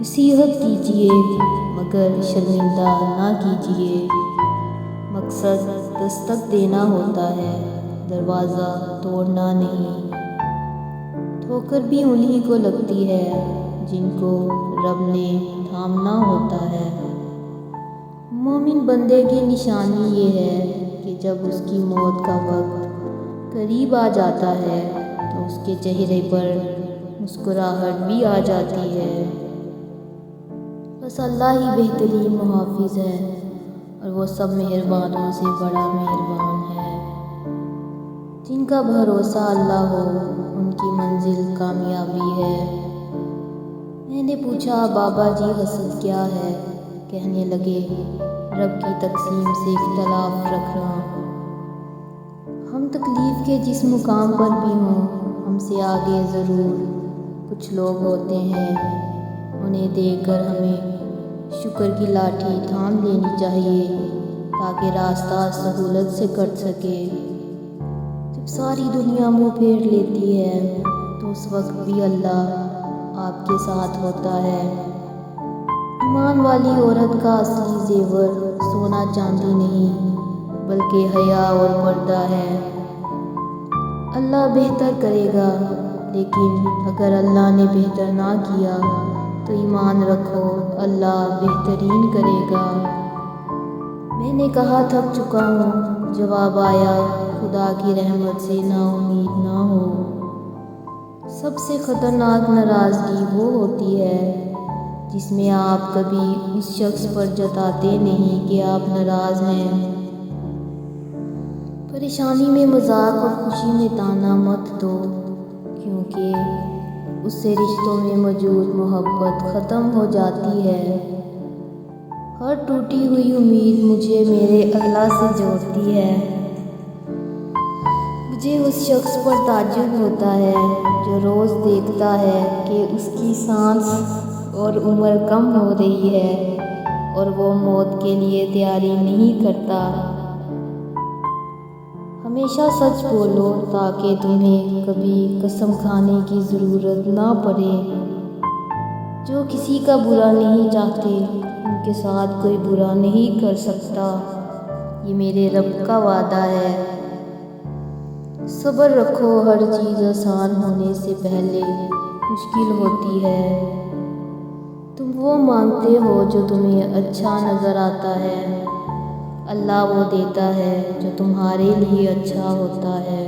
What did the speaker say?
نصیحت کیجیے مگر شرمندہ نہ کیجیے۔ مقصد دستک دینا ہوتا ہے، دروازہ توڑنا نہیں۔ ٹھوکر بھی انہی کو لگتی ہے جن کو رب نے تھامنا ہوتا ہے۔ مومن بندے کی نشانی یہ ہے کہ جب اس کی موت کا وقت قریب آ جاتا ہے تو اس کے چہرے پر مسکراہٹ بھی آ جاتی ہے۔ بس اللہ ہی بہترین محافظ ہے اور وہ سب مہربانوں سے بڑا مہربان ہے۔ جن کا بھروسہ اللہ ہو ان کی منزل کامیابی ہے۔ میں نے پوچھا بابا جی حسد کیا ہے؟ کہنے لگے رب کی تقسیم سے اختلاف رکھنا۔ ہم تکلیف کے جس مقام پر بھی ہوں، ہم سے آگے ضرور کچھ لوگ ہوتے ہیں، انہیں دیکھ کر ہمیں شکر کی لاٹھی تھام لینی چاہیے تاکہ راستہ سہولت سے کٹ سکے۔ جب ساری دنیا منہ پھیر لیتی ہے تو اس وقت بھی اللہ آپ کے ساتھ ہوتا ہے۔ ایمان والی عورت کا اصلی زیور سونا چاندی نہیں بلکہ حیا اور پردہ ہے۔ اللہ بہتر کرے گا، لیکن اگر اللہ نے بہتر نہ کیا تو ایمان رکھو اللہ بہترین کرے گا۔ میں نے کہا تھک چکا ہوں، جواب آیا خدا کی رحمت سے نا امید نہ ہو۔ سب سے خطرناک ناراضگی وہ ہوتی ہے جس میں آپ کبھی اس شخص پر جتاتے نہیں کہ آپ ناراض ہیں۔ پریشانی میں مذاق اور خوشی میں طعنہ مت دو، کیونکہ اس سے رشتوں میں موجود محبت ختم ہو جاتی ہے۔ ہر ٹوٹی ہوئی امید مجھے میرے اللہ سے جوڑتی ہے۔ مجھے اس شخص پر تعجب ہوتا ہے جو روز دیکھتا ہے کہ اس کی سانس اور عمر کم ہو رہی ہے اور وہ موت کے لیے تیاری نہیں کرتا۔ ہمیشہ سچ بولو تاکہ تمہیں کبھی قسم کھانے کی ضرورت نہ پڑے۔ جو کسی کا برا نہیں چاہتے ان کے ساتھ کوئی برا نہیں کر سکتا، یہ میرے رب کا وعدہ ہے۔ صبر رکھو، ہر چیز آسان ہونے سے پہلے مشکل ہوتی ہے۔ تم وہ مانگتے ہو جو تمہیں اچھا نظر آتا ہے، اللہ وہ دیتا ہے جو تمہارے لیے اچھا ہوتا ہے۔